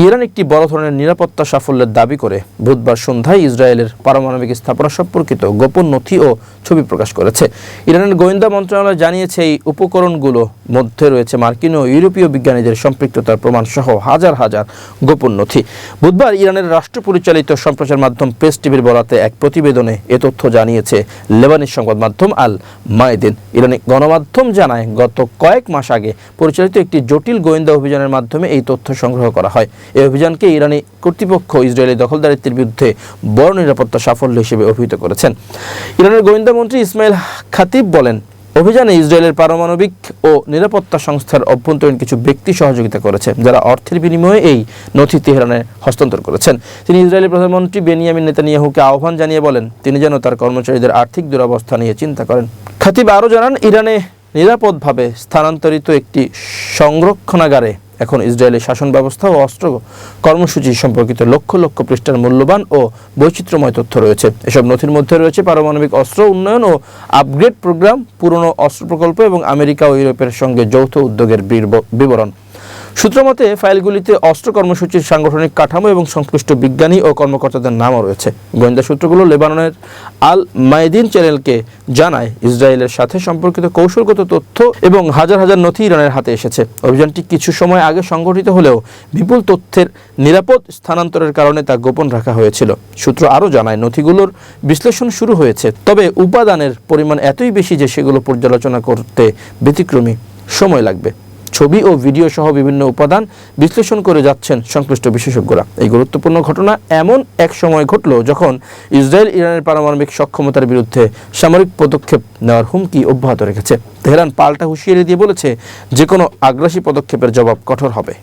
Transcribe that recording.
Iran একটি বড় ধরনের নিরাপত্তা সাফল্যের দাবি করে বুধবার সন্ধ্যায় ইসরায়েলের পারমাণবিক স্থাপনা সম্পর্কিত গোপন নথি ও ছবি প্রকাশ করেছে। ইরানের গোয়েন্দা মন্ত্রণালয় জানিয়েছে, এই উপকরণগুলোর মধ্যে রয়েছে মার্কিন ও ইউরোপীয় বিজ্ঞানীদের সম্পৃক্ততার প্রমাণ সহ হাজার হাজার গোপন নথি। বুধবার ইরানের রাষ্ট্র পরিচালিত সম্প্রচার মাধ্যম প্রেস টিভির বরাতে এক প্রতিবেদনে এ তথ্য জানিয়েছে লেবানিজ সংবাদ মাধ্যম আল মায়াদিন। ইরানি গণমাধ্যম জানায়, গত কয়েক মাস আগে পরিচালিত একটি জটিল গোয়েন্দা অভিযানের মাধ্যমে এই তথ্য সংগ্রহ করা হয়। এই অভিযানকে ইরানি কর্তৃপক্ষ ইসরায়েলি দখলদারিত্বের বিরুদ্ধে বড় নিরাপত্তা সাফল্য হিসেবে অভিহিত করেছেন। ইরানের গোয়েন্দা মন্ত্রী ইসমাইল খাতিব বলেন, অভিযানে ইসরায়েলের পারমাণবিক ও নিরাপত্তা সংস্থার অভ্যন্তরীণ কিছু ব্যক্তি সহযোগিতা করেছে, যারা অর্থের বিনিময়ে এই নথি তেহরানে হস্তান্তর করেছেন। তিনি ইসরায়েলি প্রধানমন্ত্রী বেনিয়ামিন নেতানিয়াহুকে আহ্বান জানিয়ে বলেন, তিনি যেন তার কর্মচারীদের আর্থিক দুরবস্থা নিয়ে চিন্তা করেন। খাতিব আরও জানান, ইরানে নিরাপদভাবে স্থানান্তরিত একটি সংরক্ষণাগারে এখন ইসরায়েলি শাসন ব্যবস্থা ও অস্ত্র কর্মসূচি সম্পর্কিত লক্ষ লক্ষ পৃষ্ঠার মূল্যবান ও বৈচিত্র্যময় তথ্য রয়েছে। এসব নথির মধ্যে রয়েছে পারমাণবিক অস্ত্র উন্নয়ন ও আপগ্রেড প্রোগ্রাম, পুরনো অস্ত্র প্রকল্প এবং আমেরিকা ও ইউরোপের সঙ্গে যৌথ উদ্যোগের বিবরণ। সূত্রমতে ফাইলগুলিতে অস্ত্র কর্মসূচির সাংগঠনিক কাঠামো এবং সংশ্লিষ্ট বিজ্ঞানী ও কর্মকর্তাদের নামও রয়েছে। গোয়েন্দা সূত্রগুলো লেবাননের আল মায়াদিন চ্যানেলকে জানায়, ইসরায়েলের সাথে সম্পর্কিত কৌশলগত তথ্য এবং হাজার হাজার নথি ইরানের হাতে এসেছে। অভিযানটি কিছু সময় আগে সংগঠিত হলেও বিপুল তথ্যের নিরাপদ স্থানান্তরের কারণে তা গোপন রাখা হয়েছিল। সূত্র আরও জানায়, নথিগুলোর বিশ্লেষণ শুরু হয়েছে, তবে উপাদানের পরিমাণ এতই বেশি যে সেগুলো পর্যালোচনা করতে ব্যতিক্রমী সময় লাগবে। ছবি ও ভিডিও সহ বিভিন্ন উপাদান বিশ্লেষণ করে যাচ্ছেন সংশ্লিষ্ট বিশেষজ্ঞরা। এই গুরুত্বপূর্ণ ঘটনা এমন এক সময় ঘটল যখন ইসরায়েল ইরানের পারমাণবিক সক্ষমতার বিরুদ্ধে সামরিক পদক্ষেপ নেওয়ার হুমকি অব্যাহত রেখেছে। তেহরান পাল্টা হুঁশিয়ারি দিয়ে বলেছে, যে কোনো আগ্রাসী পদক্ষেপের জবাব কঠোর হবে।